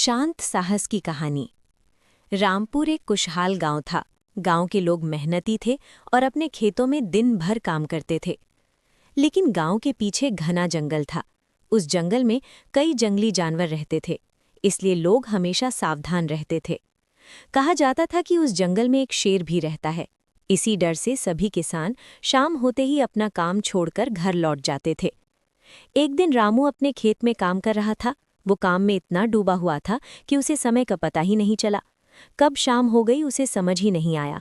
शांत साहस की कहानी। रामपुर एक खुशहाल गांव था। गांव के लोग मेहनती थे और अपने खेतों में दिन भर काम करते थे। लेकिन गांव के पीछे घना जंगल था। उस जंगल में कई जंगली जानवर रहते थे, इसलिए लोग हमेशा सावधान रहते थे। कहा जाता था कि उस जंगल में एक शेर भी रहता है। इसी डर से सभी किसान शाम होते ही अपना काम छोड़कर घर लौट जाते थे। एक दिन रामू अपने खेत में काम कर रहा था। वो काम में इतना डूबा हुआ था कि उसे समय का पता ही नहीं चला। कब शाम हो गई उसे समझ ही नहीं आया।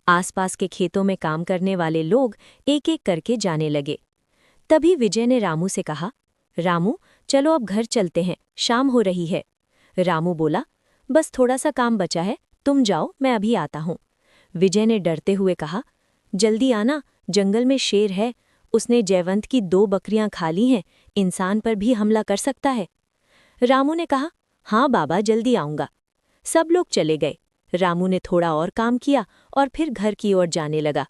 आसपास के खेतों में काम करने वाले लोग एक एक करके जाने लगे। तभी विजय ने रामू से कहा, रामू चलो अब घर चलते हैं, शाम हो रही है। रामू बोला, बस थोड़ा सा काम बचा है, तुम जाओ, मैं अभी आता हूँ। विजय ने डरते हुए कहा, जल्दी आना, जंगल में शेर है, उसने जयवंत की 2 बकरियां खा ली हैं, इंसान पर भी हमला कर सकता है। रामू ने कहा, हाँ बाबा, जल्दी आऊंगा। सब लोग चले गए। रामू ने थोड़ा और काम किया और फिर घर की ओर जाने लगा।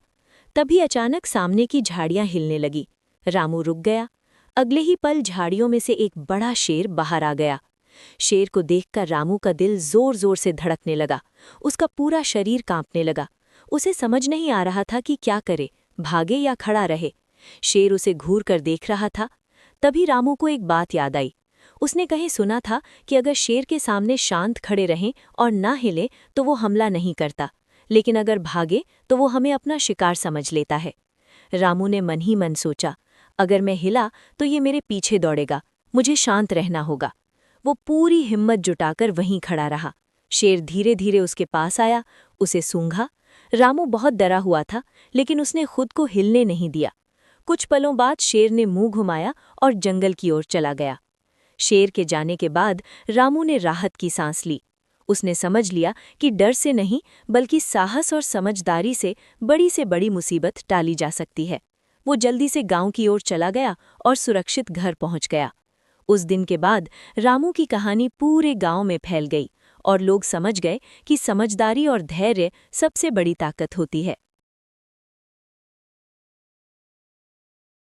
तभी अचानक सामने की झाड़ियां हिलने लगी। रामू रुक गया। अगले ही पल झाड़ियों में से एक बड़ा शेर बाहर आ गया। शेर को देखकर रामू का दिल जोर जोर से धड़कने लगा। उसका पूरा शरीर कांपने लगा। उसे समझ नहीं आ रहा था कि क्या करे, भागे या खड़ा रहे। शेर उसे घूर कर देख रहा था। तभी रामू को एक बात याद आई। उसने कहीं सुना था कि अगर शेर के सामने शांत खड़े रहें और ना हिले तो वो हमला नहीं करता, लेकिन अगर भागे तो वो हमें अपना शिकार समझ लेता है। रामू ने मन ही मन सोचा, अगर मैं हिला तो ये मेरे पीछे दौड़ेगा, मुझे शांत रहना होगा। वो पूरी हिम्मत जुटाकर वहीं खड़ा रहा। शेर धीरे धीरे उसके पास आया, उसे सूंघा। रामू बहुत डरा हुआ था, लेकिन उसने खुद को हिलने नहीं दिया। कुछ पलों बाद शेर ने मुंह घुमाया और जंगल की ओर चला गया। शेर के जाने के बाद रामू ने राहत की सांस ली। उसने समझ लिया कि डर से नहीं बल्कि साहस और समझदारी से बड़ी मुसीबत टाली जा सकती है। वो जल्दी से गांव की ओर चला गया और सुरक्षित घर पहुंच गया। उस दिन के बाद रामू की कहानी पूरे गांव में फैल गई और लोग समझ गए कि समझदारी और धैर्य सबसे बड़ी ताकत होती है।